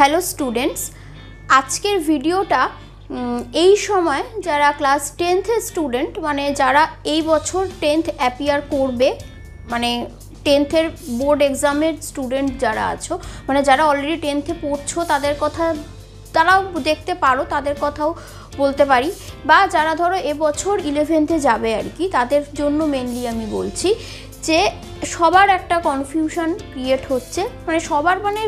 Hello students, আজকের ভিডিওটা এই সময় যারা ক্লাস 10th স্টুডেন্ট মানে যারা এই বছর 10th অ্যাপিয়ার করবে, মানে 10th বোর্ড এক্সামের স্টুডেন্ট যারা আছো, মানে যারা অলরেডি 10th পড়ছো তাদের কথা তারাও দেখতে পারো, তাদের কথাও বলতে পারি, বা যারা ধরো এবছর 11th যাবে আর কি, তাদের জন্য মেনলি আমি বলছি যে সবার একটা কনফিউশন ক্রিয়েট হচ্ছে, মানে সবার মানে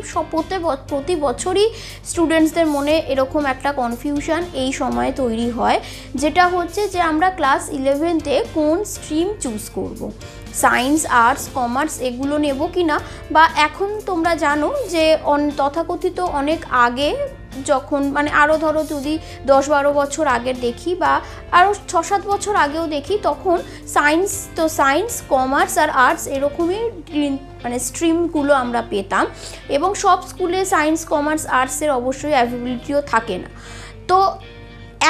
প্রতি বছরই স্টুডেন্টসদের মনে এরকম একটা কনফিউশন এই সময়ে তৈরি হয়, যেটা হচ্ছে যে আমরা ক্লাস 11th কোন স্ট্রিম চুজ করব, সায়েন্স, আর্টস, কমার্স এগুলো নেব কি না। বা এখন তোমরা জানো যে তথাকথিত অনেক আগে যখন মানে আরও ধরো যদি 10-12 বছর আগের দেখি বা আরও 6-7 বছর আগেও দেখি, তখন সায়েন্স, কমার্স আর আর্টস এরকমই মানে স্ট্রিমগুলো আমরা পেতাম, এবং সব স্কুলে সায়েন্স, কমার্স, আর্টসের অবশ্যই অ্যাভেলেবিলিটিও থাকে না। তো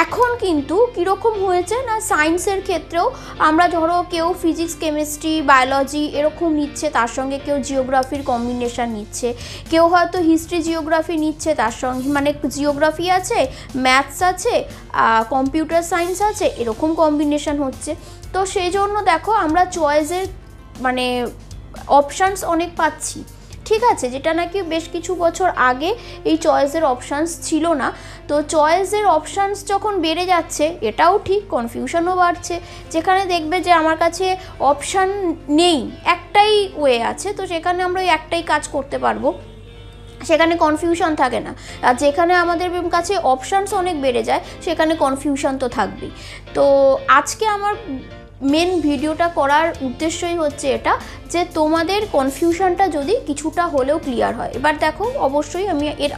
এখন কিন্তু কীরকম হয়েছে না, সায়েন্সের ক্ষেত্রেও আমরা ধরো কেউ ফিজিক্স, কেমিস্ট্রি, বায়োলজি এরকম নিচ্ছে, তার সঙ্গে কেউ জিওগ্রাফির কম্বিনেশান নিচ্ছে, কেউ হয়তো হিস্ট্রি জিওগ্রাফি নিচ্ছে, তার সঙ্গে মানে জিওগ্রাফি আছে, ম্যাথস আছে, কম্পিউটার সায়েন্স আছে, এরকম কম্বিনেশান হচ্ছে। তো সেই জন্য দেখো আমরা চয়েসের মানে অপশানস অনেক পাচ্ছি, ঠিক আছে, যেটা নাকি বেশ কিছু বছর আগে এই চয়েসের অপশানস ছিল না। তো চয়েসের অপশানস যখন বেড়ে যাচ্ছে, এটাও ঠিক, কনফিউশনও বাড়ছে। যেখানে দেখবে যে আমার কাছে অপশান নেই, একটাই ওয়ে আছে, তো সেখানে আমরা ওই একটাই কাজ করতে পারবো, সেখানে কনফিউশন থাকে না। আর যেখানে আমাদের কাছে অপশানস অনেক বেড়ে যায়, সেখানে কনফিউশন তো থাকবেই। তো আজকে আমার মেন ভিডিওটা করার উদ্দেশ্যই হচ্ছে এটা, যে তোমাদের কনফিউশনটা যদি কিছুটা হলেও ক্লিয়ার হয়। এবার দেখো, অবশ্যই আমি এর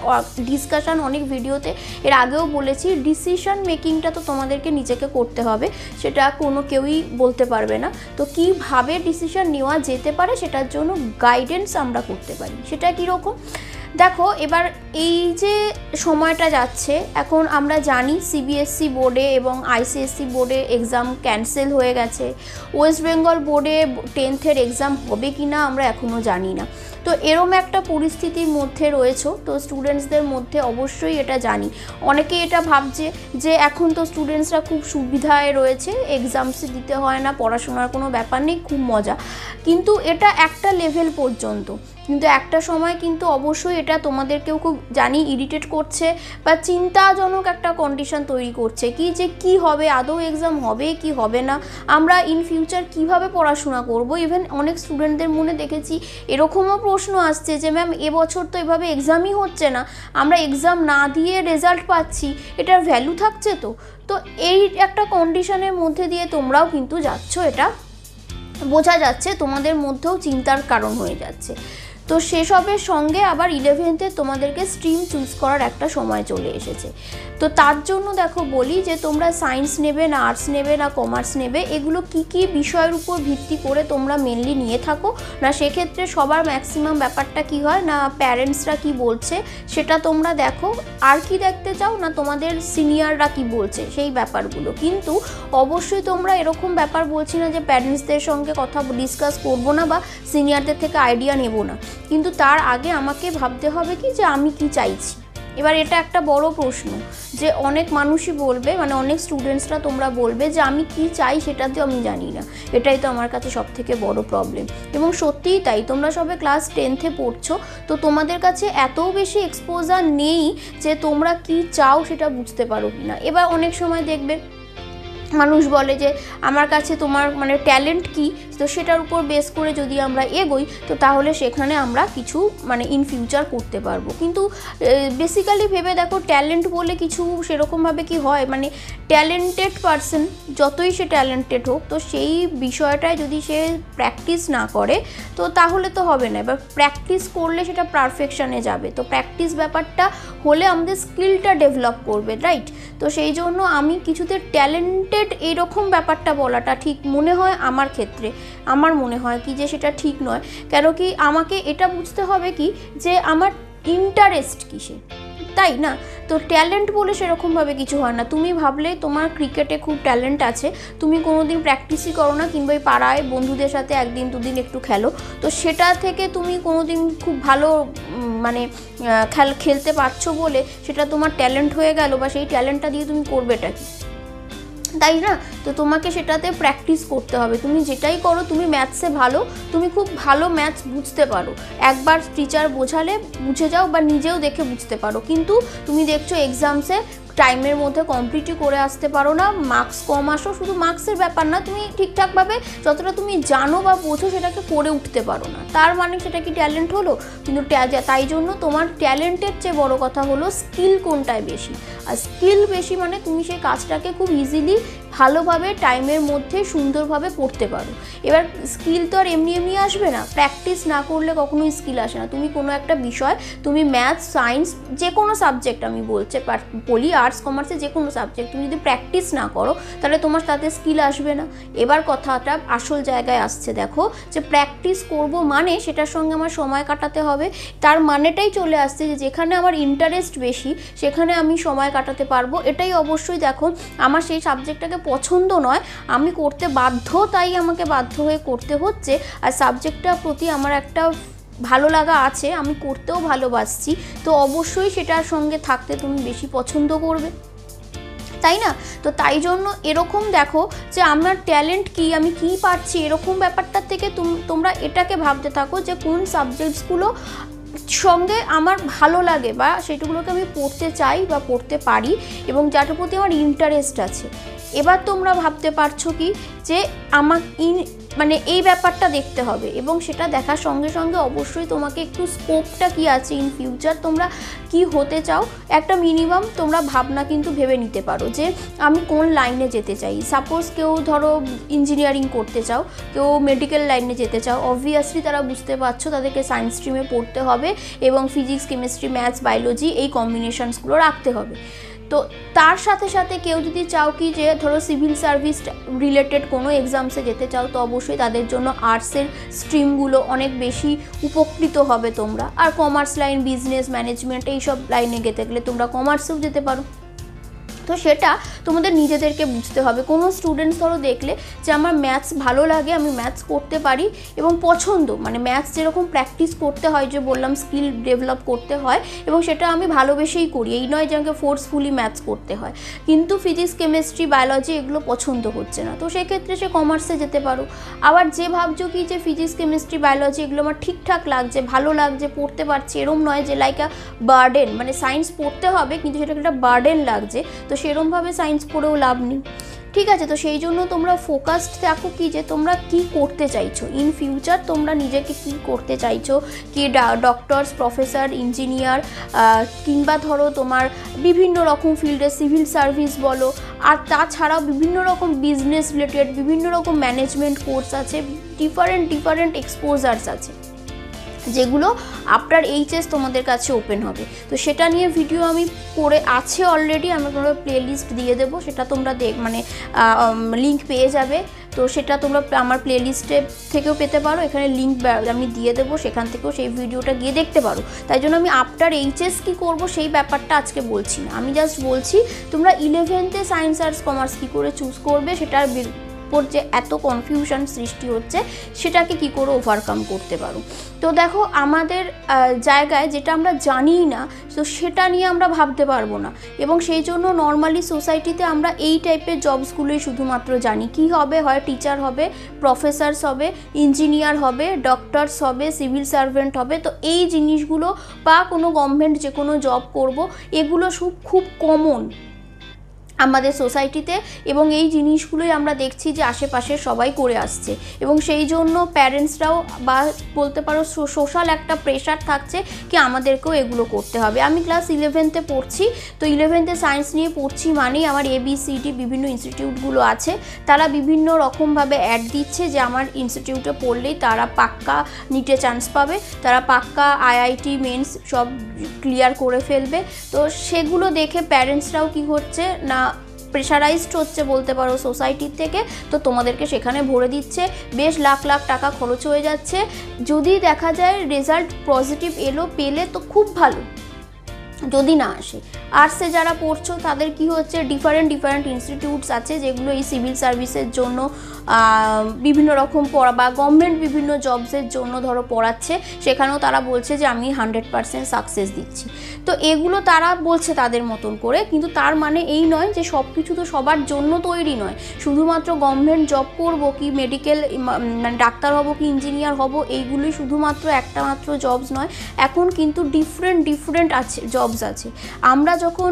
ডিসকাশান অনেক ভিডিওতে এর আগেও বলেছি, ডিসিশন মেকিংটা তো তোমাদেরকে নিজেকে করতে হবে, সেটা কোনো কেউই বলতে পারবে না। তো কীভাবে ডিসিশন নেওয়া যেতে পারে সেটার জন্য গাইডেন্স আমরা করতে পারি। সেটা কীরকম দেখো, এবার এই যে সময়টা যাচ্ছে, এখন আমরা জানি সিবিএসসি বোর্ডে এবং আইসিএসসি বোর্ডে এক্সাম ক্যান্সেল হয়ে গেছে, ওয়েস্ট বেঙ্গল বোর্ডে 10th এক্সাম হবে কি না আমরা এখনও জানি না। তো এরম একটা পরিস্থিতির মধ্যে রয়েছে, তো স্টুডেন্টসদের মধ্যে অবশ্যই এটা জানি, অনেকে এটা ভাবছে যে এখন তো স্টুডেন্টসরা খুব সুবিধায় রয়েছে, এক্সামস দিতে হয় না, পড়াশোনার কোনো ব্যাপার নেই, খুব মজা। কিন্তু এটা একটা লেভেল পর্যন্ত, কিন্তু একটা সময় কিন্তু অবশ্যই এটা তোমাদেরকেও খুব জানি ইরিটেট করছে বা চিন্তাজনক একটা কন্ডিশন তৈরি করছে, কি যে কি হবে, আদৌ এক্সাম হবে কি হবে না, আমরা ইন ফিউচার কিভাবে পড়াশোনা করব। ইভেন অনেক স্টুডেন্টদের মনে দেখেছি এরকমও প্রশ্ন আসছে যে ম্যাম এবছর তো এভাবে এক্সামই হচ্ছে না, আমরা এক্সাম না দিয়ে রেজাল্ট পাচ্ছি, এটার ভ্যালু থাকছে? তো এই একটা কন্ডিশনের মধ্যে দিয়ে তোমরাও কিন্তু যাচ্ছ, এটা বোঝা যাচ্ছে, তোমাদের মধ্যেও চিন্তার কারণ হয়ে যাচ্ছে। তো সেসবের সঙ্গে আবার 11th তোমাদেরকে স্ট্রিম চুজ করার একটা সময় চলে এসেছে। তো তার জন্য দেখো বলি যে তোমরা সায়েন্স নেবে না আর্টস নেবে না কমার্স নেবে, এগুলো কি কি বিষয়ের উপর ভিত্তি করে তোমরা মেনলি নিয়ে থাকো না, সেক্ষেত্রে সবার ম্যাক্সিমাম ব্যাপারটা কি হয় না, প্যারেন্টসরা কি বলছে সেটা তোমরা দেখো, আর কি দেখতে চাও না তোমাদের সিনিয়ররা কি বলছে সেই ব্যাপারগুলো। কিন্তু অবশ্যই তোমরা এরকম ব্যাপার বলছি না যে প্যারেন্টসদের সঙ্গে কথা ডিসকাস করবো না বা সিনিয়রদের থেকে আইডিয়া নেব না, কিন্তু তার আগে আমাকে ভাবতে হবে কি যে আমি কি চাইছি। এবার এটা একটা বড় প্রশ্ন, যে অনেক মানুষই বলবে, মানে অনেক স্টুডেন্টসরা তোমরা বলবে যে আমি কি চাই সেটা তো আমি জানি না, এটাই তো আমার কাছে সব থেকে বড় প্রবলেম। এবং সত্যিই তাই, তোমরা সবে ক্লাস 10th পড়ছো, তো তোমাদের কাছে এত বেশি এক্সপোজার নেই যে তোমরা কি চাও সেটা বুঝতে পারো কি না। এবার অনেক সময় দেখবে মানুষ বলে যে আমার কাছে তোমার মানে ট্যালেন্ট কি, তো সেটার উপর বেস করে যদি আমরা এগোই তো তাহলে সেখানে আমরা কিছু মানে ইন ফিউচার করতে পারবো। কিন্তু বেসিক্যালি ভেবে দেখো, ট্যালেন্ট বলে কিছু সেরকমভাবে কি হয়, মানে ট্যালেন্টেড পারসন যতই সে ট্যালেন্টেড হোক, তো সেই বিষয়টায় যদি সে প্র্যাকটিস না করে তো তাহলে তো হবে না। এবার প্র্যাকটিস করলে সেটা পারফেকশানে যাবে, তো প্র্যাকটিস ব্যাপারটা হলে আমাদের স্কিলটা ডেভেলপ করবে, রাইট। তো সেই জন্য আমি কিছুতে ট্যালেন্টেড এইরকম ব্যাপারটা বলাটা ঠিক মনে হয় আমার ক্ষেত্রে, আমার মনে হয় কি যে সেটা ঠিক নয়। কেন কি আমাকে এটা বুঝতে হবে কি যে আমার ইন্টারেস্ট কিসে, তাই না। তো ট্যালেন্ট বলে সেরকমভাবে কিছু হয় না। তুমি ভাবলে তোমার ক্রিকেটে খুব ট্যালেন্ট আছে, তুমি কোনোদিন প্র্যাকটিসই করো না, কিংবা পাড়ায় বন্ধুদের সাথে একদিন দুদিন একটু খেলো, তো সেটা থেকে তুমি কোনোদিন খুব ভালো মানে খেলতে পারছো বলে সেটা তোমার ট্যালেন্ট হয়ে গেল, বা সেই ট্যালেন্টটা দিয়ে তুমি করবেটা কি, তাই না? তো তোমাকে সেটাতে প্র্যাকটিস করতে হবে। তুমি যেটাই করো, তুমি ম্যাথসে ভালো, তুমি খুব ভালো ম্যাথস বুঝতে পারো, একবার টিচার বোঝালে বুঝে যাও বা নিজেও দেখে বুঝতে পারো, কিন্তু তুমি দেখছো এক্সামসে টাইমের মধ্যে কমপ্লিটই করে আসতে পারো না, মার্কস কম আসো। শুধু মার্কসের ব্যাপার না, তুমি ঠিকঠাকভাবে যতটা তুমি জানো বা বোঝো সেটাকে করে উঠতে পারো না, তার মানে সেটা কি ট্যালেন্ট হলো? কিন্তু তাই জন্য তোমার ট্যালেন্টের চেয়ে বড় কথা হলো স্কিল কোনটায় বেশি। আর স্কিল বেশি মানে তুমি সেই কাজটাকে খুব ইজিলি ভালোভাবে টাইমের মধ্যে সুন্দরভাবে করতে পারো। এবার স্কিল তো আর এমনি এমনি আসবে না, প্র্যাকটিস না করলে কখনোই স্কিল আসে না। তুমি কোনো একটা বিষয়, তুমি ম্যাথস, সায়েন্স, যে কোনো সাবজেক্ট আমি বলি, আর্টস কমার্সে যে কোনো সাবজেক্ট, তুমি যদি প্র্যাকটিস না করো তাহলে তোমার তাতে স্কিল আসবে না। এবার কথাটা আসল জায়গায় আসছে, দেখো যে প্র্যাকটিস করব মানে সেটার সঙ্গে আমার সময় কাটাতে হবে, তার মানেটাই চলে আসছে যে যেখানে আমার ইন্টারেস্ট বেশি সেখানে আমি সময় কাটাতে পারবো। এটাই অবশ্যই দেখো আমার সেই সাবজেক্টটাকে পছন্দ নয়, আমি করতে বাধ্য, তাই আমাকে বাধ্য হয়ে করতে হচ্ছে, আর সাবজেক্টটার প্রতি আমার একটা ভালো লাগা আছে, আমি করতেও ভালোবাসছি, তো অবশ্যই সেটার সঙ্গে থাকতে তুমি বেশি পছন্দ করবে, তাই না? তো তাই জন্য এরকম দেখো যে আমার ট্যালেন্ট কি, আমি কি পারছি, এরকম ব্যাপারটার থেকে তোমরা এটাকে ভাবতে থাকো যে কোন সাবজেক্টসগুলো সঙ্গে আমার ভালো লাগে বা সেগুলোকে আমি পড়তে চাই বা পড়তে পারি এবং যাটার প্রতি আমার ইন্টারেস্ট আছে। এবার তোমরা ভাবতে পারছো কি যে আমার মানে এই ব্যাপারটা দেখতে হবে, এবং সেটা দেখার সঙ্গে সঙ্গে অবশ্যই তোমাকে একটু স্কোপটা কি আছে ইন ফিউচার, তোমরা কি হতে চাও একটা মিনিমাম তোমরা ভাবনা কিন্তু ভেবে নিতে পারো যে আমি কোন লাইনে যেতে চাই। সাপোজ কেউ ধরো ইঞ্জিনিয়ারিং করতে চাও, কেউ মেডিকেল লাইনে যেতে চাও, অবভিয়াসলি তারা বুঝতে পারছো তাদেরকে সায়েন্স স্ট্রিমে পড়তে হবে এবং ফিজিক্স, কেমিস্ট্রি, ম্যাথস, বায়োলজি এই কম্বিনেশনসগুলো রাখতে হবে। তো তার সাথে সাথে কেউ যদি চাও কি যে ধরো সিভিল সার্ভিস রিলেটেড কোনো এক্সামসে যেতে চাও, তো অবশ্যই তাদের জন্য আর্টসের স্ট্রিমগুলো অনেক বেশি উপকৃত হবে তোমরা। আর কমার্স লাইন, বিজনেস, ম্যানেজমেন্ট এইসব লাইনে যেতে গেলে তোমরা কমার্সেও যেতে পারো। তো সেটা তোমাদের নিজেদেরকে বুঝতে হবে। কোনো স্টুডেন্টস ধরো দেখলে যে আমার ম্যাথস ভালো লাগে, আমি ম্যাথস করতে পারি এবং পছন্দ, মানে ম্যাথস যেরকম প্র্যাকটিস করতে হয়, যে বললাম স্কিল ডেভেলপ করতে হয় এবং সেটা আমি ভালোবেসেই করি, এই নয় যে আমাকে ফোর্সফুলি ম্যাথস করতে হয়, কিন্তু ফিজিক্স, কেমিস্ট্রি, বায়োলজি এগুলো পছন্দ হচ্ছে না, তো সেক্ষেত্রে সে কমার্সে যেতে পারো। আবার যে ভাবছো কি যে ফিজিক্স, কেমিস্ট্রি, বায়োলজি এগুলো আমার ঠিকঠাক লাগছে, ভালো লাগছে, পড়তে পারছি, এরম নয় যে লাইক আ বার্ডেন, মানে সায়েন্স পড়তে হবে কিন্তু সেটা একটা বার্ডেন লাগছে, তো সেরমভাবে সায়েন্স পড়েও লাভ নেই, ঠিক আছে? তো সেই জন্য তোমরা ফোকাসড থাকো কি যে তোমরা কি করতে চাইছো ইন ফিউচার, তোমরা নিজেকে কি করতে চাইছো, কি ডক্টরস, প্রফেসর, ইঞ্জিনিয়ার, কিংবা ধরো তোমার বিভিন্ন রকম ফিল্ডে সিভিল সার্ভিস বলো, আর তাছাড়াও বিভিন্ন রকম বিজনেস রিলেটেড বিভিন্ন রকম ম্যানেজমেন্ট কোর্স আছে, ডিফারেন্ট এক্সপোজার্স আছে যেগুলো আফটার এইচএস তোমাদের কাছে ওপেন হবে। তো সেটা নিয়ে ভিডিও আমি করে আছে অলরেডি, আমি তোমরা প্লেলিস্ট দিয়ে দেবো, সেটা তোমরা মানে লিঙ্ক পেয়ে যাবে, তো সেটা তোমরা আমার প্লেলিস্টে থেকেও পেতে পারো, এখানে লিঙ্ক আমি দিয়ে দেবো, সেখান থেকেও সেই ভিডিওটা গিয়ে দেখতে পারো। তাই জন্য আমি আফটার এইচএস কী করবো সেই ব্যাপারটা আজকে বলছি না, আমি জাস্ট বলছি তোমরা 11th সায়েন্স, আর্টস, কমার্স কী করে চুজ করবে, সেটার পর যে এত কনফিউশন সৃষ্টি হচ্ছে সেটাকে কি করে ওভারকাম করতে পারো। তো দেখো আমাদের জায়গায় যেটা আমরা জানিই না, তো সেটা নিয়ে আমরা ভাবতে পারবো না, এবং সেই জন্য নর্মালি সোসাইটিতে আমরা এই টাইপের জবসগুলোই শুধুমাত্র জানি। কি হবে, হয় টিচার হবে, প্রফেসরস হবে, ইঞ্জিনিয়ার হবে, ডক্টরস হবে, সিভিল সার্ভেন্ট হবে, তো এই জিনিসগুলো বা কোনো গভর্নমেন্ট যে কোনো জব করব, এগুলো খুব কমন আমাদের সোসাইটিতে, এবং এই জিনিসগুলোই আমরা দেখছি যে আশেপাশে সবাই করে আসছে, এবং সেই জন্য প্যারেন্টসরাও বা বলতে পারো সোশ্যাল একটা প্রেশার থাকছে কি আমাদেরকেও এগুলো করতে হবে। আমি ক্লাস 11th পড়ছি, তো 11th সায়েন্স নিয়ে পড়ছি মানেই আমার ABCD বিভিন্ন ইনস্টিটিউটগুলো আছে, তারা বিভিন্ন রকমভাবে অ্যাড দিচ্ছে যে আমার ইনস্টিটিউটে পড়লেই তারা পাক্কা নিটে চান্স পাবে, তারা পাক্কা IIT মেন্স সব ক্লিয়ার করে ফেলবে। তো সেগুলো দেখে প্যারেন্টসরাও কি হচ্ছে না, প্রেশারাইজড হচ্ছে বলতে পারো সোসাইটির থেকে, তো তোমাদেরকে সেখানে ভরে দিচ্ছে, বেশ লাখ লাখ টাকা খরচ হয়ে যাচ্ছে। যদি দেখা যায় রেজাল্ট পজিটিভ পেলে তো খুব ভালো, যদি না আসে। আর্টসে যারা পড়ছো তাদের কি হচ্ছে, ডিফারেন্ট ইনস্টিটিউটস আছে যেগুলো এই সিভিল সার্ভিসের জন্য বিভিন্ন রকম পড়া বা গভর্নমেন্ট বিভিন্ন জবসের জন্য ধরো পড়াচ্ছে, সেখানেও তারা বলছে যে আমি 100% সাকসেস দিচ্ছি। তো এগুলো তারা বলছে তাদের মতন করে, কিন্তু তার মানে এই নয় যে সব কিছু তো সবার জন্য তৈরি নয়। শুধুমাত্র গভর্নমেন্ট জব করব কি মেডিকেল মানে ডাক্তার হব কি ইঞ্জিনিয়ার হব এইগুলোই শুধুমাত্র একটা মাত্র জবস নয়। এখন কিন্তু ডিফারেন্ট আছে জবস আছে। আমরা যখন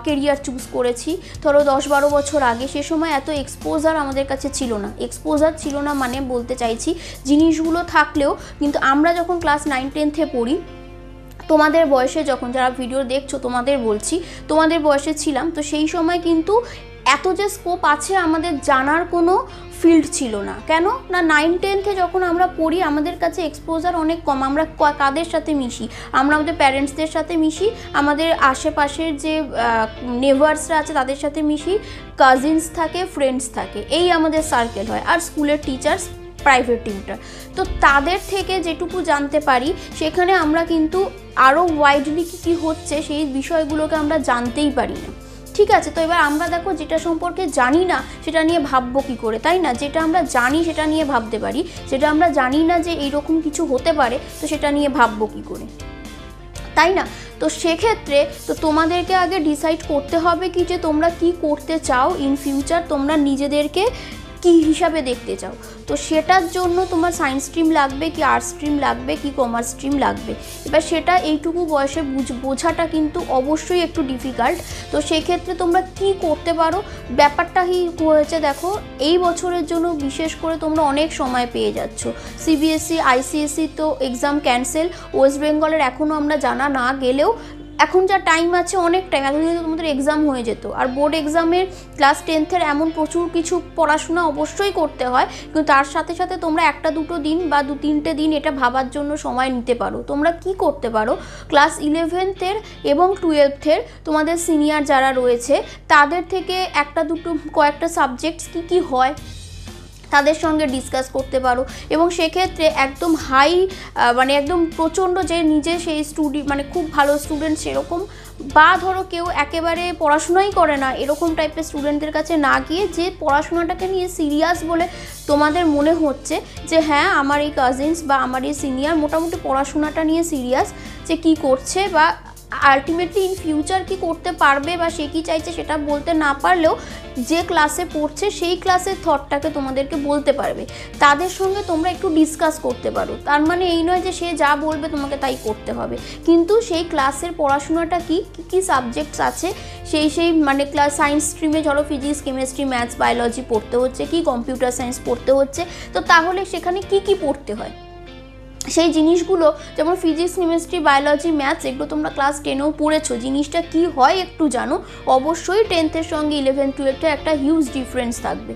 কেরিয়ার চুজ করেছি ধরো 10-12 বছর আগে, সে সময় এত এক্সপোজার আমাদের কাছে ছিল না। এক্সপোজার ছিল না মানে বলতে চাইছি জিনিসগুলো থাকলেও, কিন্তু আমরা যখন ক্লাস 9-10-এ পড়ি, তোমাদের বয়সে যখন যারা ভিডিও দেখছো তোমাদের বলছি, তোমাদের বয়সে ছিলাম, তো সেই সময় কিন্তু এত যে স্কোপ আছে আমাদের জানার কোনো ফিল্ড ছিল না। কেন না 9-10-এ যখন আমরা পড়ি আমাদের কাছে এক্সপোজার অনেক কম। আমরা কাদের সাথে মিশি, আমরা আমাদের প্যারেন্টসদের সাথে মিশি, আমাদের আশেপাশের যে নেবার্সরা আছে তাদের সাথে মিশি, কাজিনস থাকে, ফ্রেন্ডস থাকে, এই আমাদের সার্কেল হয়। আর স্কুলের টিচার্স, প্রাইভেট টিউটর, তো তাদের থেকে যেটুকু জানতে পারি সেখানে আমরা কিন্তু আরও ওয়াইডলি কী হচ্ছে সেই বিষয়গুলোকে আমরা জানতেই পারি না। ঠিক আছে, তো এবার আমরা দেখো যেটা সম্পর্কে জানি না সেটা নিয়ে ভাববো কী করে, তাই না? যেটা আমরা জানি সেটা নিয়ে ভাবতে পারি, যেটা আমরা জানি না যে এইরকম কিছু হতে পারে তো সেটা নিয়ে ভাববো কী করে, তাই না? তো সেক্ষেত্রে তো তোমাদেরকে আগে ডিসাইড করতে হবে কি যে তোমরা কি করতে চাও ইন ফিউচার, তোমরা নিজেদেরকে কি হিসাবে দেখতে চাও। তো সেটার জন্য তোমার সায়েন্স স্ট্রিম লাগবে কি আর্টস স্ট্রিম লাগবে কি কমার্স স্ট্রিম লাগবে, এবার সেটা এইটুকু বয়সে বোঝাটা কিন্তু অবশ্যই একটু ডিফিকাল্ট। তো সেক্ষেত্রে তোমরা কি করতে পারো, ব্যাপারটা কি হয়েছে দেখো, এই বছরের জন্য বিশেষ করে তোমরা অনেক সময় পেয়ে যাচ্ছ। সিবিএসসি আইসিএসসি তো এক্সাম ক্যান্সেল, ওয়েস্ট বেঙ্গলের এখনও আমরা জানা না গেলেও এখন যা টাইম আছে অনেক টাইম, এতদিন তো তোমাদের এক্সাম হয়ে যেত। আর বোর্ড এক্সামের ক্লাস 10-এর এমন প্রচুর কিছু পড়াশোনা অবশ্যই করতে হয়, কিন্তু তার সাথে সাথে তোমরা 1-2 দিন বা 2-3টে দিন এটা ভাবার জন্য সময় নিতে পারো। তোমরা কি করতে পারো, ক্লাস 11-এর এবং 12-এর তোমাদের সিনিয়র যারা রয়েছে তাদের থেকে কয়েকটা সাবজেক্টস কী হয় তাদের সঙ্গে ডিসকাস করতে পারো। এবং সেক্ষেত্রে একদম হাই মানে একদম প্রচণ্ড যে নিজে সেই মানে খুব ভালো স্টুডেন্ট সেরকম, বা ধরো কেউ একেবারে পড়াশোনাই করে না এরকম টাইপের স্টুডেন্টদের কাছে না গিয়ে, যে পড়াশোনাটাকে নিয়ে সিরিয়াস বলে তোমাদের মনে হচ্ছে যে হ্যাঁ আমার এই কাজিনস বা আমার এই সিনিয়র মোটামুটি পড়াশোনাটা নিয়ে সিরিয়াস, যে কি করছে বা আলটিমেটলি ইন ফিউচার কি করতে পারবে বা সে কি চাইছে সেটা বলতে না পারলেও যে ক্লাসে পড়ছে সেই ক্লাসের থটটাকে তোমাদেরকে বলতে পারবে, তাদের সঙ্গে তোমরা একটু ডিসকাস করতে পারো। তার মানে এই নয় যে সে যা বলবে তোমাকে তাই করতে হবে, কিন্তু সেই ক্লাসের পড়াশোনাটা কি সাবজেক্টস আছে সেই মানে ক্লাস সায়েন্স স্ট্রিমে ধরো ফিজিক্স কেমিস্ট্রি ম্যাথস বায়োলজি পড়তে হচ্ছে কি কম্পিউটার সায়েন্স পড়তে হচ্ছে, তো তাহলে সেখানে কি পড়তে হয় সেই জিনিসগুলো, যেমন ফিজিক্স কেমিস্ট্রি বায়োলজি ম্যাথস এগুলো তোমরা ক্লাস 10-এও পড়েছো, জিনিসটা কি হয় একটু জানো। অবশ্যই 10th-এর সঙ্গে 11-12-এ একটা হিউজ ডিফারেন্স থাকবে,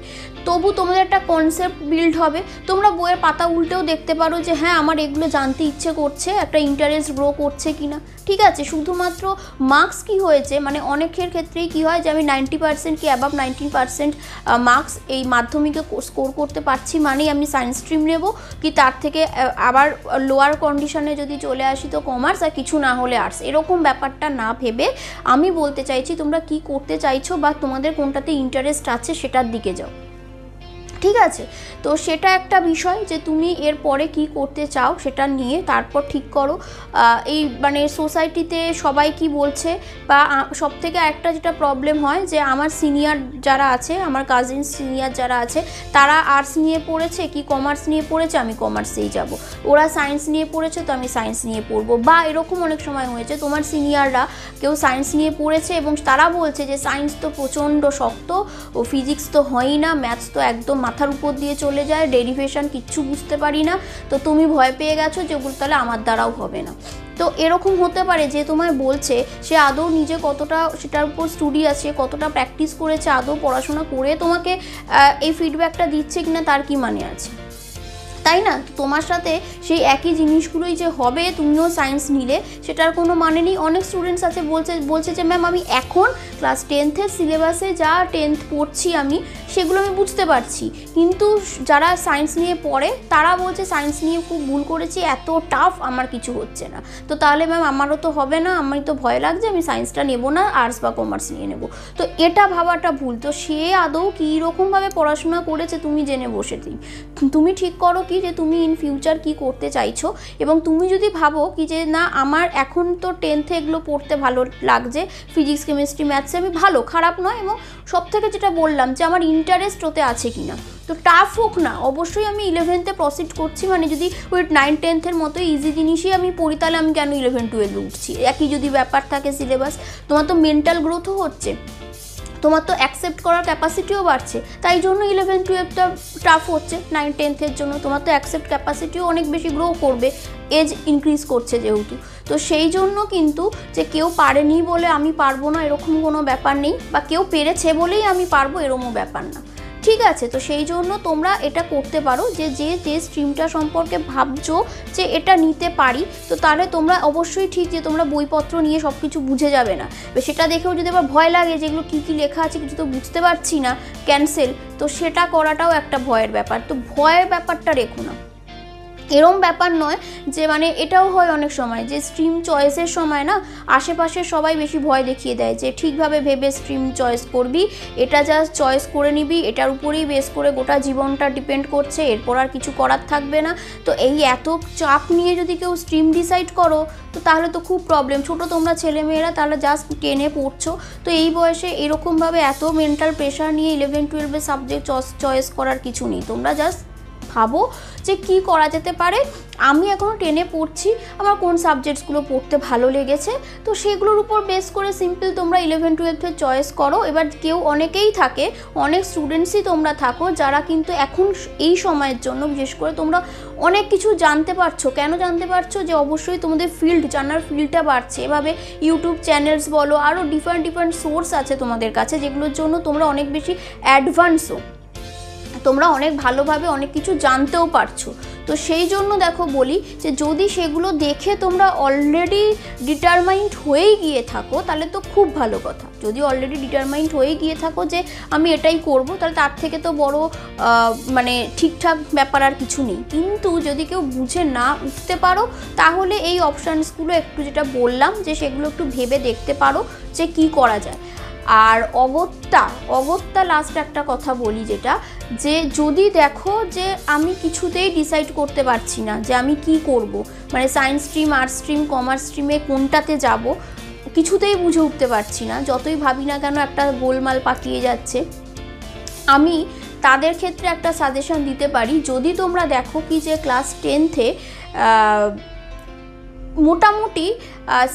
তবু তোমাদের একটা কনসেপ্ট বিল্ড হবে। তোমরা বইয়ের পাতা উল্টেও দেখতে পারো যে হ্যাঁ আমার এগুলো জানতে ইচ্ছে করছে, একটা ইন্টারেস্ট গ্রো করছে কিনা। ঠিক আছে, শুধুমাত্র মার্কস কি হয়েছে, মানে অনেকের ক্ষেত্রেই কি হয় যে আমি 90% কি অ্যাবাভ 90% মার্কস এই মাধ্যমিকে স্কোর করতে পারছি মানেই আমি সায়েন্স স্ট্রিম নেব, কি তার থেকে আবার লোয়ার কন্ডিশনে যদি চলে আসি তো কমার্স, আর কিছু না হলে আর্টস, এরকম ব্যাপারটা না ভেবে আমি বলতে চাইছি তোমরা কি করতে চাইছো বা তোমাদের কোনটাতে ইন্টারেস্ট আছে সেটার দিকে যাও। ঠিক আছে, তো সেটা একটা বিষয় যে তুমি এর পরে কি করতে চাও সেটা নিয়ে তারপর ঠিক করো। এই মানে সোসাইটিতে সবাই কি বলছে, বা সবথেকে একটা যেটা প্রবলেম হয় যে আমার সিনিয়র যারা আছে, আমার কাজিন সিনিয়র যারা আছে তারা আর্টস নিয়ে পড়েছে কি কমার্স নিয়ে পড়েছে, আমি কমার্সেই যাব, ওরা সায়েন্স নিয়ে পড়েছে তো আমি সায়েন্স নিয়ে পড়বো। বা এরকম অনেক সময় হয়েছে তোমার সিনিয়ররা কেউ সায়েন্স নিয়ে পড়েছে এবং তারা বলছে যে সায়েন্স তো প্রচণ্ড শক্ত, ও ফিজিক্স তো হয়ই না, ম্যাথস তো একদম মাথার উপর দিয়ে চলে যায়, ডেরিভেশন কিচ্ছু বুঝতে পারি না, তো তুমি ভয় পেয়ে গেছো যে ওগুলো তাহলে আমার দ্বারাও হবে না। তো এরকম হতে পারে যে তোমায় বলছে সে আদৌ নিজে কতটা সেটার উপর স্টুডিয়াস, সে কতটা প্র্যাকটিস করেছে, আদৌ পড়াশোনা করে তোমাকে এই ফিডব্যাকটা দিচ্ছে কিনা তার কি মানে আছে। তাই না? তোমার সাথে সেই একই জিনিসগুলোই যে হবে তুমিও সায়েন্স নিলে সেটার কোনো মানে নেই। অনেক স্টুডেন্টস আছে বলছে যে ম্যাম আমি এখন ক্লাস 10th সিলেবাসে যা 10th পড়ছি আমি সেগুলো আমি বুঝতে পারছি, কিন্তু যারা সায়েন্স নিয়ে পড়ে তারা বলছে সায়েন্স নিয়ে খুব ভুল করেছি, এত টাফ, আমার কিছু হচ্ছে না। তো তাহলে ম্যাম আমারও তো হবে না, আমি তো ভয় লাগছে, আমি সায়েন্সটা নেবো না, আর্টস বা কমার্স নিয়ে নেব। তো এটা ভাবাটা ভুল। তো সে আদৌ কীরকমভাবে পড়াশোনা করেছে তুমি জেনে বসে দিই। তুমি ঠিক করো কি যে তুমি ইন ফিউচার কি করতে চাইছো, এবং তুমি যদি ভাবো কি যে না আমার এখন তো 10th এগুলো পড়তে ভালো লাগছে, ফিজিক্স কেমিস্ট্রি ম্যাথসে আমি ভালো, খারাপ নয়, এবং সব থেকে যেটা বললাম যে আমার ইন্টারেস্ট ওতে আছে কিনা, তো টাফ হোক না, অবশ্যই আমি 11th প্রসিড করছি। মানে যদি ওই 9-10 মতো ইজি জিনিসই আমি পড়ি তাহলে আমি কেন 11-12 উঠছি? একই যদি ব্যাপার থাকে সিলেবাস, তোমার তো মেন্টাল গ্রোথও হচ্ছে, তোমার তো অ্যাকসেপ্ট করার ক্যাপাসিটিও বাড়ছে, তাই জন্য 11-12টা টাফ হচ্ছে। 9-10 জন্য তোমার তো অ্যাকসেপ্ট ক্যাপাসিটিও অনেক বেশি গ্রো করবে, এজ ইনক্রিজ করছে যেহেতু। তো সেই জন্য কিন্তু যে কেউ পারেনি বলে আমি পারবো না এরকম কোনো ব্যাপার নেই, বা কেউ পেরেছে বলেই আমি পারবো এরকমও ব্যাপার না, ঠিক আছে? তো সেই জন্য তোমরা এটা করতে পারো যে যে স্ট্রিমটা সম্পর্কে ভাবছো যে এটা নিতে পারি, তো তাহলে তোমরা অবশ্যই ঠিক যে তোমরা বইপত্র নিয়ে সব কিছু বুঝে যাবে না, সেটা দেখেও যদি আবার ভয় লাগে যেগুলো কী কী লেখা আছে কিছু তো বুঝতে পারছি না, ক্যান্সেল, তো সেটা করাটাও একটা ভয়ের ব্যাপার। তো ভয়ের ব্যাপারটা রেখো না। এরম ব্যাপার নয় যে মানে এটাও হয় অনেক সময় যে স্ট্রিম চয়েসের সময় না আশেপাশে সবাই বেশি ভয় দেখিয়ে দেয় যে ঠিকভাবে ভেবে স্ট্রিম চয়েস করবি, এটা জাস্ট চয়েস করে নিবি, এটার উপরেই বেস করে গোটা জীবনটা ডিপেন্ড করছে, এরপর আর কিছু করার থাকবে না। তো এই এত চাপ নিয়ে যদি কেউ স্ট্রিম ডিসাইড করো তো তাহলে তো খুব প্রবলেম। ছোটো তোমরা ছেলেমেয়েরা তাহলে জাস্ট 10-এ পড়ছো, তো এই বয়সে এরকমভাবে এত মেন্টাল প্রেশার নিয়ে 11-12 সাবজেক্ট চয়েস করার কিছু নেই। তোমরা জাস্ট ভাবো যে কি করা যেতে পারে। আমি এখনও 10-এ পড়ছি, আমার কোন সাবজেক্টসগুলো পড়তে ভালো লেগেছে, তো সেগুলোর উপর বেস করে সিম্পল তোমরা 11-12 চয়েস করো। এবার অনেকেই থাকে, অনেক স্টুডেন্টসই তোমরা থাকো যারা কিন্তু এখন এই সময়ের জন্য বিশেষ করে তোমরা অনেক কিছু জানতে পারছো। কেন জানতে পারছো? যে অবশ্যই তোমাদের জানার ফিল্ডটা বাড়ছে, এভাবে ইউটিউব চ্যানেলস বলো, আরও ডিফারেন্ট সোর্স আছে তোমাদের কাছে যেগুলোর জন্য তোমরা অনেক বেশি অ্যাডভান্সও, তোমরা অনেক ভালোভাবে অনেক কিছু জানতেও পারছো। তো সেই জন্য দেখো বলি যে যদি সেগুলো দেখে তোমরা অলরেডি ডিটারমাইন্ড হয়েই গিয়ে থাকো তাহলে তো খুব ভালো কথা। যদি অলরেডি ডিটারমাইন্ড হয়ে গিয়ে থাকো যে আমি এটাই করব, তাহলে তার থেকে তো বড় মানে ঠিকঠাক ব্যাপার আর কিছু নেই। কিন্তু যদি কেউ বুঝে না উঠতে পারো তাহলে এই অপশানসগুলো একটু যেটা বললাম যে সেগুলো একটু ভেবে দেখতে পারো যে কি করা যায়। আর অগত্যা লাস্ট একটা কথা বলি, যেটা যে যদি দেখো যে আমি কিছুতেই ডিসাইড করতে পারছি না যে আমি কি করব, মানে science stream, arts stream, commerce স্ট্রিমে কোনটাতে যাব, কিছুতেই বুঝে উঠতে পারছি না, যতই ভাবি না কেন একটা গোলমাল পাকিয়ে যাচ্ছে, আমি তাদের ক্ষেত্রে একটা সাজেশন দিতে পারি। যদি তোমরা দেখো কি যে ক্লাস 10-এ মোটামুটি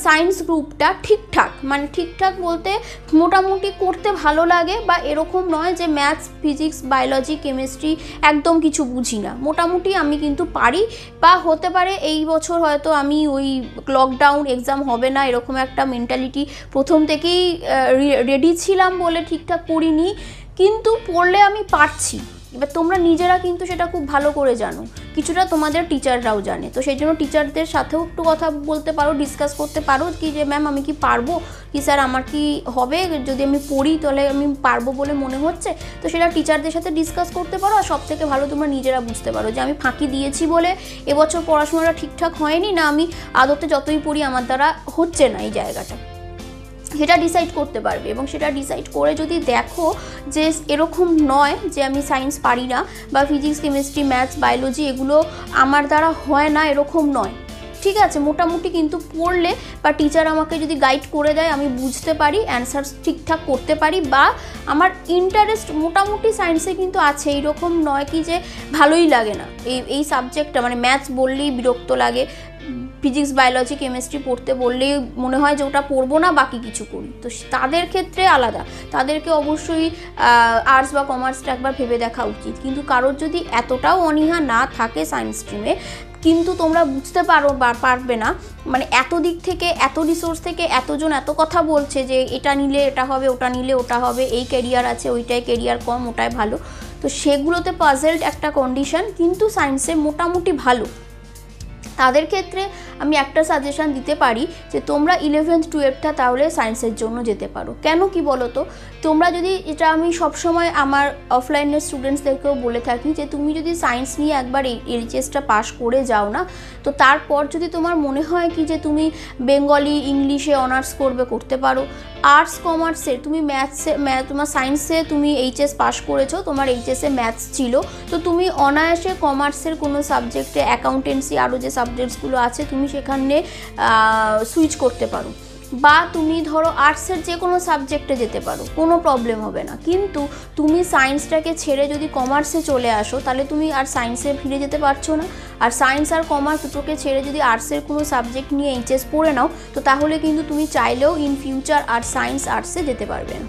সায়েন্স গ্রুপটা ঠিকঠাক, মানে ঠিকঠাক বলতে মোটামুটি করতে ভালো লাগে, বা এরকম নয় যে ম্যাথস, ফিজিক্স, বায়োলজি, কেমিস্ট্রি একদম কিছু বুঝি না, মোটামুটি আমি কিন্তু পারি, বা হতে পারে এই বছর হয়তো আমি ওই লকডাউন এক্সাম হবে না এরকম একটা মেন্টালিটি প্রথম থেকেই রেডি ছিলাম বলে ঠিকঠাক পড়িনি, কিন্তু পড়লে আমি পারছি। এবার তোমরা নিজেরা কিন্তু সেটা খুব ভালো করে জানো, কিছুটা তোমাদের টিচাররাও জানে। তো সেই জন্য টিচারদের সাথেও একটু কথা বলতে পারো, ডিসকাস করতে পারো কি যে ম্যাম আমি কি পারবো, কি স্যার আমার কি হবে, যদি আমি পড়ি তাহলে আমি পারবো বলে মনে হচ্ছে। তো সেটা টিচারদের সাথে ডিসকাস করতে পারো। আর সব থেকে ভালো তোমরা নিজেরা বুঝতে পারো যে আমি ফাঁকি দিয়েছি বলে এবছর পড়াশোনাটা ঠিকঠাক হয়নি, না আমি আদতে যতই পড়ি আমার দ্বারা হচ্ছে না এই জায়গাটা, সেটা ডিসাইড করতে পারবে। এবং সেটা ডিসাইড করে যদি দেখো যে এরকম নয় যে আমি সায়েন্স পারি না, বা ফিজিক্স, কেমিস্ট্রি, ম্যাথস, বায়োলজি এগুলো আমার দ্বারা হয় না, এরকম নয়, ঠিক আছে, মোটামুটি কিন্তু পড়লে বা টিচার আমাকে যদি গাইড করে দেয় আমি বুঝতে পারি, অ্যান্সার ঠিকঠাক করতে পারি, বা আমার ইন্টারেস্ট মোটামুটি সায়েন্সে কিন্তু আছে, এইরকম নয় কি যে ভালোই লাগে না এই সাবজেক্টটা, মানে ম্যাথস বললেই বিরক্ত লাগে, ফিজিক্স, বায়োলজি, কেমিস্ট্রি পড়তে বললেই মনে হয় যে ওটা পড়বো না, বাকি কিছু করি। তো তাদের ক্ষেত্রে আলাদা, তাদেরকে অবশ্যই আর্টস বা কমার্সটা একবার ভেবে দেখা উচিত। কিন্তু কারোর যদি এতটাও অনীহা না থাকে সায়েন্স স্ট্রিমে, কিন্তু তোমরা বুঝতে পারবে না, মানে এত দিক থেকে, এত রিসোর্স থেকে এতজন এত কথা বলছে যে এটা নিলে এটা হবে, ওটা নিলে ওটা হবে, এই ক্যারিয়ার আছে, ওইটাই ক্যারিয়ার কম, ওটাই ভালো। তো সেগুলোতে পাজেলড একটা কন্ডিশন, কিন্তু সায়েন্সে মোটামুটি ভালো। তাদের ক্ষেত্রে আমি একটা সাজেশন দিতে পারি যে তোমরা 11th 12টা তাহলে সায়েন্সের জন্য যেতে পারো। কেন কি বলো তো, তোমরা যদি, এটা আমি সবসময় আমার অফলাইনের স্টুডেন্টসদেরকেও বলে থাকি যে তুমি যদি সায়েন্স নিয়ে একবার এইচএসটা পাস করে যাও না, তো তারপর যদি তোমার মনে হয় কি যে তুমি বেঙ্গলি ইংলিশে অনার্স করবে, করতে পারো। আর্টস কমার্সে তুমি তোমার সায়েন্সে তুমি এইচএস পাস করেছো, তোমার এইচএসে ম্যাথস ছিল, তো তুমি অনায়াসে কমার্সের কোনো সাবজেক্টে, অ্যাকাউন্টেন্সি আরও যে সাবজেক্টসগুলো আছে তুমি সেখানে সুইচ করতে পারো। বা তুমি ধরো আর্টসের যে কোনো সাবজেক্টে যেতে পারো, কোনো প্রবলেম হবে না। কিন্তু তুমি সায়েন্সটাকে ছেড়ে যদি কমার্সে চলে আসো, তাহলে তুমি আর সায়েন্সে ফিরে যেতে পারছো না। আর সায়েন্স আর কমার্স দুটোকে ছেড়ে যদি আর্টসের কোনো সাবজেক্ট নিয়ে এইচএস পড়ে নাও, তো তাহলে কিন্তু তুমি চাইলেও ইন ফিউচার আর সায়েন্স আর্টসে যেতে পারবে না,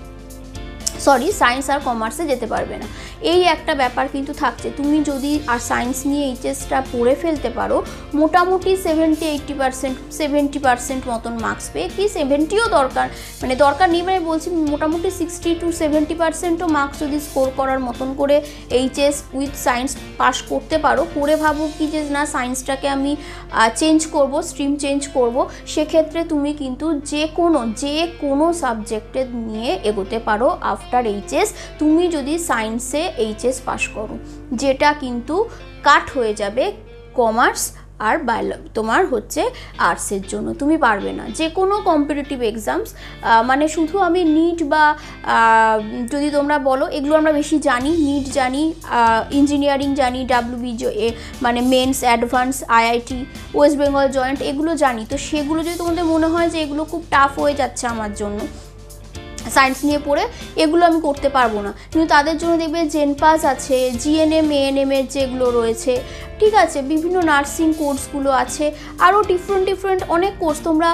সায়েন্স আর কমার্সে যেতে পারবে না। এই একটা ব্যাপার কিন্তু থাকছে। তুমি যদি আর সায়েন্স নিয়ে এইচএসটা পড়ে ফেলতে পারো, মোটামুটি 70% মতন মার্কস পেয়ে, কি 70ও দরকার, মানে দরকার নেই মানে বলছি, মোটামুটি 60 to 70%ও মার্কস যদি স্কোর করার মতন করে এইচএস উইথ সায়েন্স পাস করতে পারো, করে ভাবো কি যে না সায়েন্সটাকে আমি চেঞ্জ করব, স্ট্রিম চেঞ্জ করব, সেক্ষেত্রে তুমি কিন্তু যে কোনো সাবজেক্টে নিয়ে এগোতে পারো আফটার এইচএস। তুমি যদি সায়েন্সে এইচএস পাস করো, যেটা কিন্তু কাট হয়ে যাবে কমার্স আর তোমার হচ্ছে আর্টসের জন্য, তুমি পারবে না। যে কোনো কম্পিটিটিভ এক্সামস, মানে শুধু আমি নিট বা যদি তোমরা বলো, এগুলো আমরা বেশি জানি, নিট জানি, ইঞ্জিনিয়ারিং জানি, WBJA মানে mains, advance, IIT, West Bengal joint, এগুলো জানি। তো সেগুলো যদি তোমাদের মনে হয় যে এগুলো খুব টাফ হয়ে যাচ্ছে আমার জন্য সায়েন্স নিয়ে পড়ে, এগুলো আমি করতে পারবো না, কিন্তু তাদের জন্য দেখবে জেনপাস আছে, GNM ANM এর যেগুলো রয়েছে, ঠিক আছে, বিভিন্ন নার্সিং কোর্সগুলো আছে, আরও ডিফারেন্ট অনেক কোর্স, তোমরা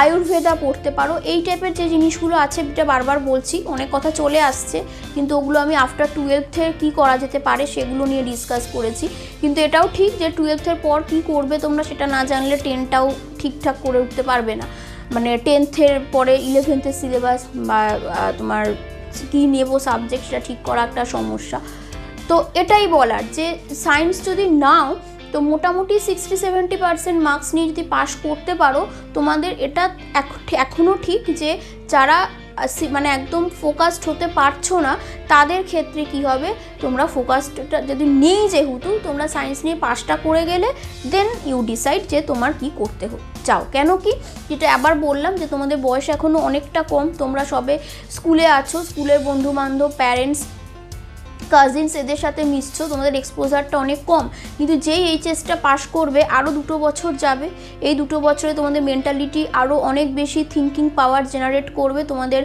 আয়ুর্বেদা পড়তে পারো। এই টাইপের যে জিনিসগুলো আছে, এটা বারবার বলছি, অনেক কথা চলে আসছে, কিন্তু ওগুলো আমি আফটার 12th কী করা যেতে পারে সেগুলো নিয়ে ডিসকাস করেছি। কিন্তু এটাও ঠিক যে 12th পর কী করবে তোমরা, সেটা না জানলে 10টাও ঠিকঠাক করে উঠতে পারবে না। মানে 10th পরে 11th সিলেবাস বা তোমার কী নেবো সাবজেক্ট, সেটা ঠিক করা একটা সমস্যা। তো এটাই বলার যে সায়েন্স যদি নাও, তো মোটামুটি 60-70% মার্কস নিয়ে যদি পাস করতে পারো, তোমাদের এটা এখনও ঠিক যে যারা মানে একদম ফোকাসড হতে পারছো না, তাদের ক্ষেত্রে কি হবে, তোমরা ফোকাসডটা যদি নেই, যেহেতু তোমরা সায়েন্স নিয়ে পাসটা করে গেলে, দেন ইউ ডিসাইড যে তোমার কি করতে চাও। কেন কি, যেটা আবার বললাম যে তোমাদের বয়স এখনও অনেকটা কম, তোমরা সবে স্কুলে আছো, স্কুলের বন্ধুবান্ধব, প্যারেন্টস, কাজিনস এদের সাথে মিশছো, তোমাদের এক্সপোজারটা অনেক কম। কিন্তু যেই এইচএসটা পাস করবে, আরও 2 বছর যাবে, এই 2 বছরে তোমাদের মেন্টালিটি আরও অনেক বেশি থিঙ্কিং পাওয়ার জেনারেট করবে, তোমাদের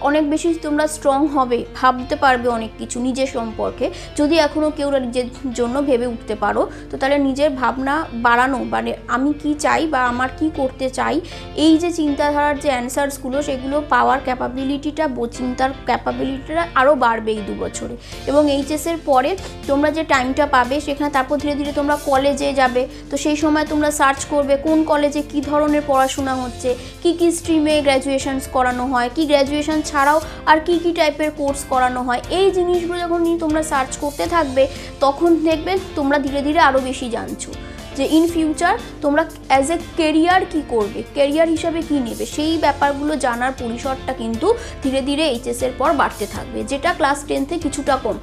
অনেক বেশি তোমরা স্ট্রং হবে, ভাবতে পারবে অনেক কিছু নিজের সম্পর্কে। যদি এখনও কেউ নিজের জন্য ভেবে উঠতে পারো, তো তাহলে নিজের ভাবনা বাড়ানো, মানে আমি কি চাই বা আমার কি করতে চাই, এই যে চিন্তাধারার যে অ্যান্সার্সগুলো, সেগুলো পাওয়ার ক্যাপাবিলিটিটা, চিন্তার ক্যাপাবিলিটিটা আরও বাড়বে এই 2 বছরে। এবং এইচএসের পরে তোমরা যে টাইমটা পাবে, সেখানে তারপর ধীরে ধীরে তোমরা কলেজে যাবে, তো সেই সময় তোমরা সার্চ করবে কোন কলেজে কী ধরনের পড়াশোনা হচ্ছে, কি কি স্ট্রিমে গ্র্যাজুয়েশনস করানো হয়, কি গ্র্যাজুয়েশন ছাড়াও আর কি কি টাইপের কোর্স করানো হয়। এই জিনিসগুলো যখন তোমরা সার্চ করতে থাকবে, তখন দেখবে তোমরা ধীরে ধীরে আরও বেশি জানছো যে ইন ফিউচার তোমরা অ্যাজ এ কেরিয়ার কী করবে, কেরিয়ার হিসাবে কী নেবে, সেই ব্যাপারগুলো জানার পরিসরটা কিন্তু ধীরে ধীরে এইচএসের পর বাড়তে থাকবে, যেটা ক্লাস 10-এ কিছুটা কম,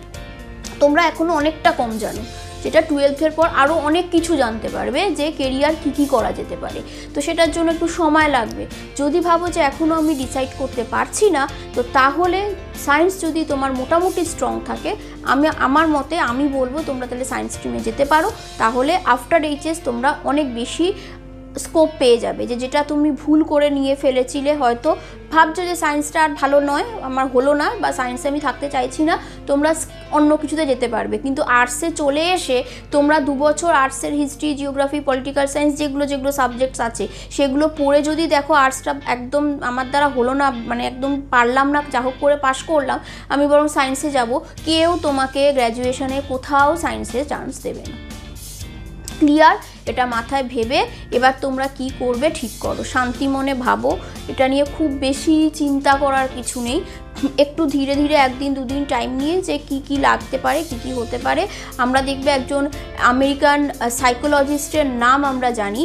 তোমরা এখনও অনেকটা কম জানো, যেটা 12th পর আরও অনেক কিছু জানতে পারবে যে কেরিয়ার কী করা যেতে পারে। তো সেটার জন্য একটু সময় লাগবে। যদি ভাবো যে এখনও আমি ডিসাইড করতে পারছি না, তো তাহলে সায়েন্স যদি তোমার মোটামুটি স্ট্রং থাকে, আমার মতে আমি বলবো তোমরা তাহলে সায়েন্স স্ট্রিমে যেতে পারো। তাহলে আফটার এইচএস তোমরা অনেক বেশি স্কোপ পেয়ে যাবে, যেটা তুমি ভুল করে নিয়ে ফেলেছিলে, হয়তো ভাবছো যে সায়েন্সটা আর ভালো নয়, আমার হলো না, বা সায়েন্সে আমি থাকতে চাইছি না, তোমরা অন্য কিছুতে যেতে পারবে। কিন্তু আর্টসে চলে এসে তোমরা 2 বছর আর্টসের হিস্ট্রি, জিওগ্রাফি, পলিটিক্যাল সায়েন্স যেগুলো সাবজেক্টস আছে, সেগুলো পড়ে যদি দেখো আর্টসটা একদম আমার দ্বারা হলো না, মানে একদম পারলাম না, যা হোক করে পাশ করলাম, আমি বরং সায়েন্সে যাব, কেউ তোমাকে গ্র্যাজুয়েশনে কোথাও সায়েন্সে চান্স দেবে না। ক্লিয়ার? এটা মাথায় ভেবে এবার তোমরা কি করবে ঠিক করো, শান্তি মনে ভাবো, এটা নিয়ে খুব বেশি চিন্তা করার কিছু নেই। একটু ধীরে ধীরে একদিন দুদিন টাইম নিয়ে যে কি লাগতে পারে, কি হতে পারে। আমরা দেখবে একজন আমেরিকান সাইকোলজিস্টের নাম আমরা জানি,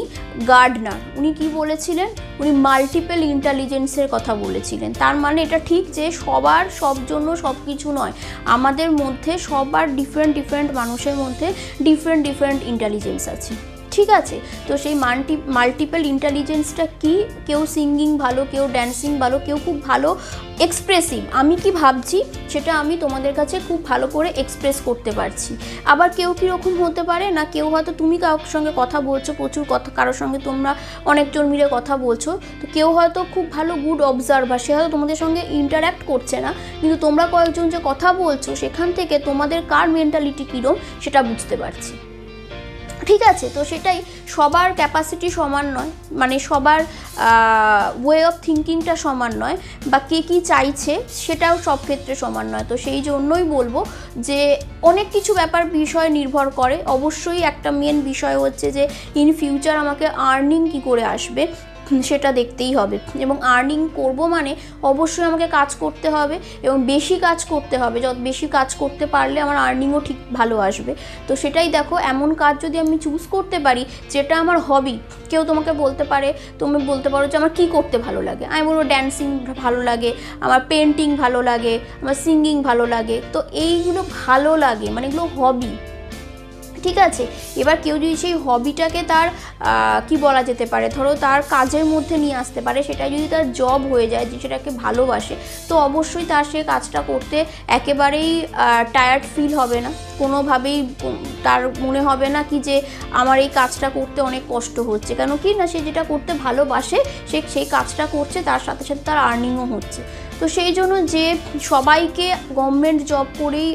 গার্ডনার, উনি কি বলেছিলেন, উনি মাল্টিপল ইন্টেলিজেন্সের কথা বলেছিলেন। তার মানে এটা ঠিক যে সবার সব জন্য সব কিছু নয়, আমাদের মধ্যে সবার ডিফারেন্ট মানুষের মধ্যে ডিফারেন্ট ইন্টেলিজেন্স আছে, ঠিক আছে। তো সেই মাল্টিপল ইন্টেলিজেন্সটা কি, কেউ সিঙ্গিং ভালো, কেউ ড্যান্সিং ভালো, কেউ খুব ভালো এক্সপ্রেসিভ, আমি কি ভাবছি সেটা আমি তোমাদের কাছে খুব ভালো করে এক্সপ্রেস করতে পারছি। আবার কেউ কীরকম হতে পারে না, কেউ হয়তো তুমি কারোর সঙ্গে কথা বলছো, প্রচুর কথা, কারোর সঙ্গে তোমরা অনেকজন মিলে কথা বলছো, তো কেউ হয়তো খুব ভালো গুড অবজারভার, সে হয়তো তোমাদের সঙ্গে ইন্টারাক্ট করছে না, কিন্তু তোমরা কয়েকজন যে কথা বলছো সেখান থেকে তোমাদের কার মেন্টালিটি কীরকম সেটা বুঝতে পারছি, ঠিক আছে। তো সেটাই, সবার ক্যাপাসিটি সমান নয়, মানে সবার ওয়ে অফ থিঙ্কিংটা সমান নয়, বা কে কী চাইছে সেটাও সব ক্ষেত্রে সমান নয়। তো সেই জন্যই বলবো যে অনেক কিছু বিষয় নির্ভর করে। অবশ্যই একটা মেন বিষয় হচ্ছে যে ইন ফিউচার আমাকে আর্নিং কী করে আসবে সেটা দেখতেই হবে, এবং আর্নিং করব মানে অবশ্যই আমাকে কাজ করতে হবে এবং বেশি কাজ করতে হবে। যত বেশি কাজ করতে পারলে আমার আর্নিংও ঠিক ভালো আসবে। তো সেটাই দেখো, এমন কাজ যদি আমি চুজ করতে পারি যেটা আমার হবি, কেউ তোমাকে বলতে পারে, তুমি বলতে পারো যে আমার কী করতে ভালো লাগে, আমি বলবো ড্যান্সিং ভালো লাগে, আমার পেন্টিং ভালো লাগে, আমার সিঙ্গিং ভালো লাগে। তো এইগুলো ভালো লাগে, মানে এগুলো হবি, ঠিক আছে। এবার কেউ যদি সেই হবিটাকে তার কি বলা যেতে পারে, ধরো তার কাজের মধ্যে নিয়ে আসতে পারে, সেটা যদি তার জব হয়ে যায়, যে সেটাকে ভালোবাসে, তো অবশ্যই তার সে কাজটা করতে একেবারেই টায়ার্ড ফিল হবে না, কোনোভাবেই তার মনে হবে না কি যে আমার এই কাজটা করতে অনেক কষ্ট হচ্ছে। কেন কি না, সে যেটা করতে ভালোবাসে সে সেই কাজটা করছে, তার সাথে সাথে তার আর্নিংও হচ্ছে। তো সেই জন্য যে সবাইকে গভর্নমেন্ট জব করেই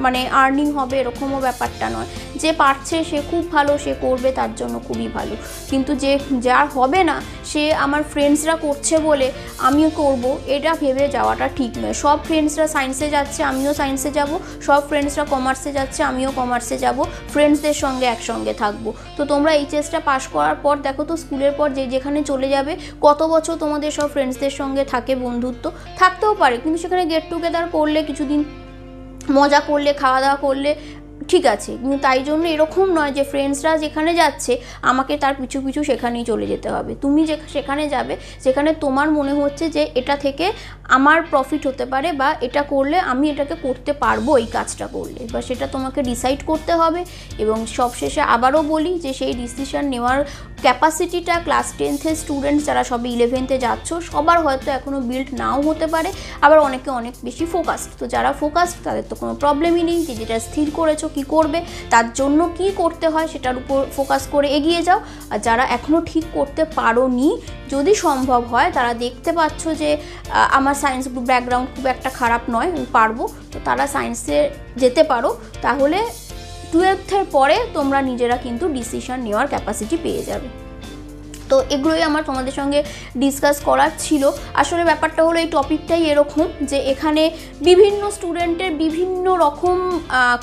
মানে আর্নিং হবে এরকমও ব্যাপারটা নয়, যে পারছে সে খুব ভালো, সে করবে, তার জন্য খুবই ভালো। কিন্তু যে যার হবে না, সে আমার ফ্রেন্ডসরা করছে বলে আমিও করব, এটা ভেবে যাওয়াটা ঠিক নয়। সব ফ্রেন্ডসরা সায়েন্সে যাচ্ছে, আমিও সায়েন্সে যাব, সব ফ্রেন্ডসরা কমার্সে যাচ্ছে, আমিও কমার্সে যাব, ফ্রেন্ডসদের সঙ্গে একসঙ্গে থাকবো। তো তোমরা এইচএসটা পাস করার পর দেখো তো, স্কুলের পর যেখানে চলে যাবে, কত বছর তোমাদের সব ফ্রেন্ডসদের সঙ্গে থাকে বন্ধুত্ব, থাকতেও পারে, কিন্তু সেখানে গেট টুগেদার করলে, কিছুদিন মজা করলে, খাওয়া দাওয়া করলে, ঠিক আছে, কিন্তু তাই জন্য এরকম নয় যে ফ্রেন্ডসরা যেখানে যাচ্ছে আমাকে তার পিছু পিছু সেখানেই চলে যেতে হবে। তুমি সেখানে যাবে যেখানে তোমার মনে হচ্ছে যে এটা থেকে আমার প্রফিট হতে পারে, বা এটা করলে আমি এটাকে করতে পারবো, এই কাজটা করলে, বা সেটা তোমাকে ডিসাইড করতে হবে। এবং সবশেষে আবারও বলি যে সেই ডিসিশন নেওয়ার ক্যাপাসিটিটা ক্লাস 10th স্টুডেন্টস যারা সবে 11th যাচ্ছ, সবার হয়তো এখনও বিল্ড নাও হতে পারে, আবার অনেকে অনেক বেশি ফোকাসড। তো যারা ফোকাসড তাদের তো কোনো প্রবলেমই নেই, যে যেটা স্থির করেছো কি করবে, তার জন্য কি করতে হয় সেটার উপর ফোকাস করে এগিয়ে যাও। আর যারা এখনও ঠিক করতে পারোনি, যদি সম্ভব হয়, তারা দেখতে পাচ্ছ যে আমার সায়েন্স ব্যাকগ্রাউন্ড খুব একটা খারাপ নয়, আমি পারবো, তো তারা সায়েন্সে যেতে পারো। তাহলে 12th পরে তোমরা নিজেরা কিন্তু ডিসিশন নেওয়ার ক্যাপাসিটি পেয়ে যাবে। তো এগুলোই আমার তোমাদের সঙ্গে ডিসকাস করার ছিল। আসলে ব্যাপারটা হলো, এই টপিকটাই এরকম যে এখানে বিভিন্ন স্টুডেন্টের বিভিন্ন রকম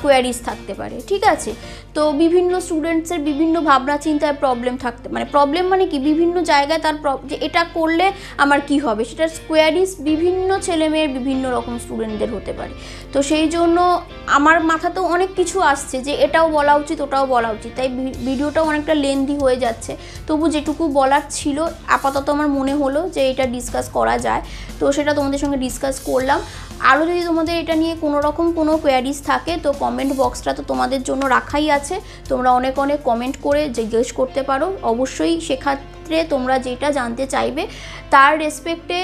কোয়ারিজ থাকতে পারে, ঠিক আছে। তো বিভিন্ন স্টুডেন্টসের বিভিন্ন ভাবনা চিন্তায় প্রবলেম থাকতে, মানে প্রবলেম মানে কি, বিভিন্ন জায়গায় তার যে এটা করলে আমার কি হবে, সেটার কোয়ারিজ বিভিন্ন ছেলেমেয়ের বিভিন্ন রকম স্টুডেন্টদের হতে পারে। তো সেই জন্য আমার মাথাতেও অনেক কিছু আসছে যে এটাও বলা উচিত, ওটাও বলা উচিত, তাই ভিডিওটাও অনেকটা লেন্দি হয়ে যাচ্ছে। তবু যেটুকু বলার ছিল আপাতত আমার মনে হলো যে এটা ডিসকাস করা যায়, তো সেটা তোমাদের সঙ্গে ডিসকাস করলাম। আরও যদি তোমাদের এটা নিয়ে কোনো রকম কোনো কোয়ারিজ থাকে, তো কমেন্ট বক্সটা তো তোমাদের জন্য রাখাই আছে, তোমরা অনেক অনেক কমেন্ট করে জিজ্ঞেস করতে পারো। অবশ্যই সেক্ষেত্রে তোমরা যেটা জানতে চাইবে তার রেসপেক্টে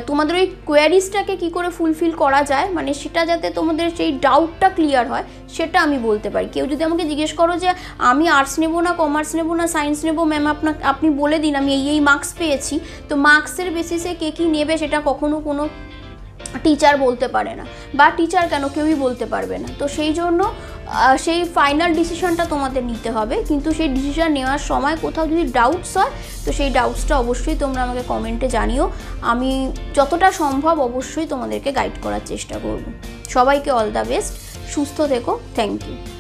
তোমাদের ওই কোয়ারিজটাকে কী করে ফুলফিল করা যায়, মানে সেটা যাতে তোমাদের সেই ডাউটটা ক্লিয়ার হয়, সেটা আমি বলতে পারি। কেউ যদি আমাকে জিজ্ঞেস করো যে আমি আর্টস নেব না, কমার্স নেব না, সায়েন্স নেব, ম্যাম আপনি বলে দিন, আমি এই মার্কস পেয়েছি, তো মার্কসের বেসিসে কে কী নেবে সেটা কখনো কোনো টিচার বলতে পারে না, বা টিচার কেন কেউই বলতে পারবে না। তো সেই জন্য সেই ফাইনাল ডিসিশনটা তোমাদের নিতে হবে, কিন্তু সেই ডিসিশন নেওয়ার সময় কোথাও যদি ডাউটস হয়, তো সেই ডাউটসটা অবশ্যই তোমরা আমাকে কমেন্টে জানিও। আমি যতটা সম্ভব অবশ্যই তোমাদেরকে গাইড করার চেষ্টা করব। সবাইকে অল দ্য বেস্ট, সুস্থ থেকো, থ্যাংক ইউ।